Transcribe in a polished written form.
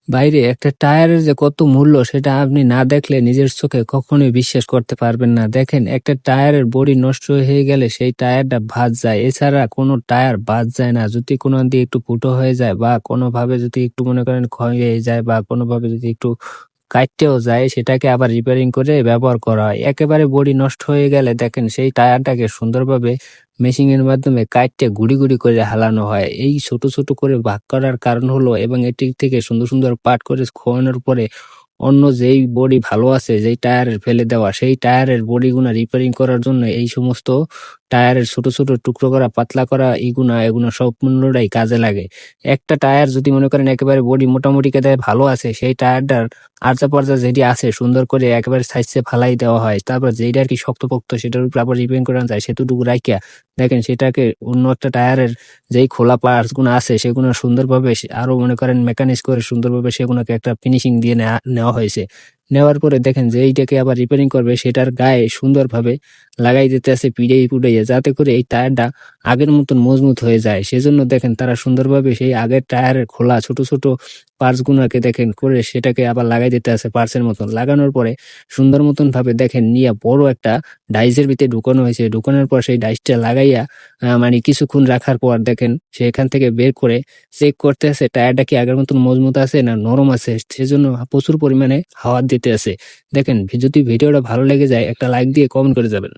বাইরে একটা টায়ারের যে কত মূল্য সেটা আপনি না দেখলে নিজের চোখে কখনোই বিশ্বাস করতে পারবেন না। দেখেন একটা টায়ারের বডি নষ্ট হয়ে গেলে সেই টায়ারটা বাদ যায়। এছাড়া কোনো টায়ার বাদ যায় না। যদি কোনো দিয়ে একটু ফুটো হয়ে যায় বা কোনোভাবে যদি একটু মনে করেন ক্ষয় হয়ে যায় বা কোনোভাবে যদি একটু কাইট্টেও যায় সেটাকে আবার রিপেয়ারিং করে ব্যবহার করা হয়। একেবারে বডি নষ্ট হয়ে গেলে দেখেন সেই টায়ারটাকে সুন্দরভাবে মেশিনের মাধ্যমে কাইট্টে গুঁড়ি, গুঁড়ি করে হালানো হয়। এই ছোট, ছোট করে ভাগ করার কারণ হলো এবং এটির থেকে সুন্দর, সুন্দর পার্ট করে খোয়ানোর পরে অন্য যেই বডি ভালো আছে, যেই টায়ারের ফেলে দেওয়া, সেই টায়ারের বডিগুলা রিপেয়ারিং করার জন্য এই সমস্ত টায়ারের ছোট, ছোট টুকরো করা, পাতলা করা এগুনা সম্পূর্ণটাই কাজে লাগে। একটা টায়ার যদি মনে করেন একেবারে বডি মোটামুটি কায়দায় ভালো আছে, সেই টায়ারটার আরজা-পরজা যেটি আছে সুন্দর করে একেবারে সাইজে ফালাই দেওয়া হয়। তারপর যেইটা আরকি শক্তপোক্ত সেটার উপর আবার রিপেয়ারিং করানো যায় সেতুটুকু রাইখা দেখেন সেটাকে অন্য একটা টায়ারের যেই খোলা পার্টস গুলো আছে সেগুলো সুন্দরভাবে আরো মনে করেন মেকানিক্স করে সুন্দরভাবে সেগুলোকে একটা ফিনিশিং দিয়ে নেওয়া হয়েছে। নেওয়ার পরে দেখেন যে এইটাকে আবার রিপেয়ারিং করবে সেটার গায়ে সুন্দরভাবে লাগাই দিতেছে পিড়াইয়া যাতে করে এই টায়ারটা আগের মতন মজবুত হয়ে যায়। সেজন্য দেখেন তারা সুন্দরভাবে সেই আগের টায়ারের খোলা ছোট, ছোট পার্টস গুলাকে দেখেন করে সেটাকে আবার লাগাই দিতে আছে পার্টসের মতন। লাগানোর পরে সুন্দর মতন ভাবে দেখেন নিয়া বড় একটা ডাইসের ভিতরে ঢুকানো হয়েছে। ঢুকানোর পর সেই ডাইসটা লাগাইয়া মানে কিছুক্ষণ রাখার পর দেখেন সেখান থেকে বের করে চেক করতেছে টায়ারটা কি আগের মতন মজবুত আছে না নরম আছে। সেজন্য প্রচুর পরিমাণে হাওয়া দিতে আছে। দেখেন যদি ভিডিওটা ভালো লেগে যায় একটা লাইক দিয়ে কমেন্ট করে যাবেন।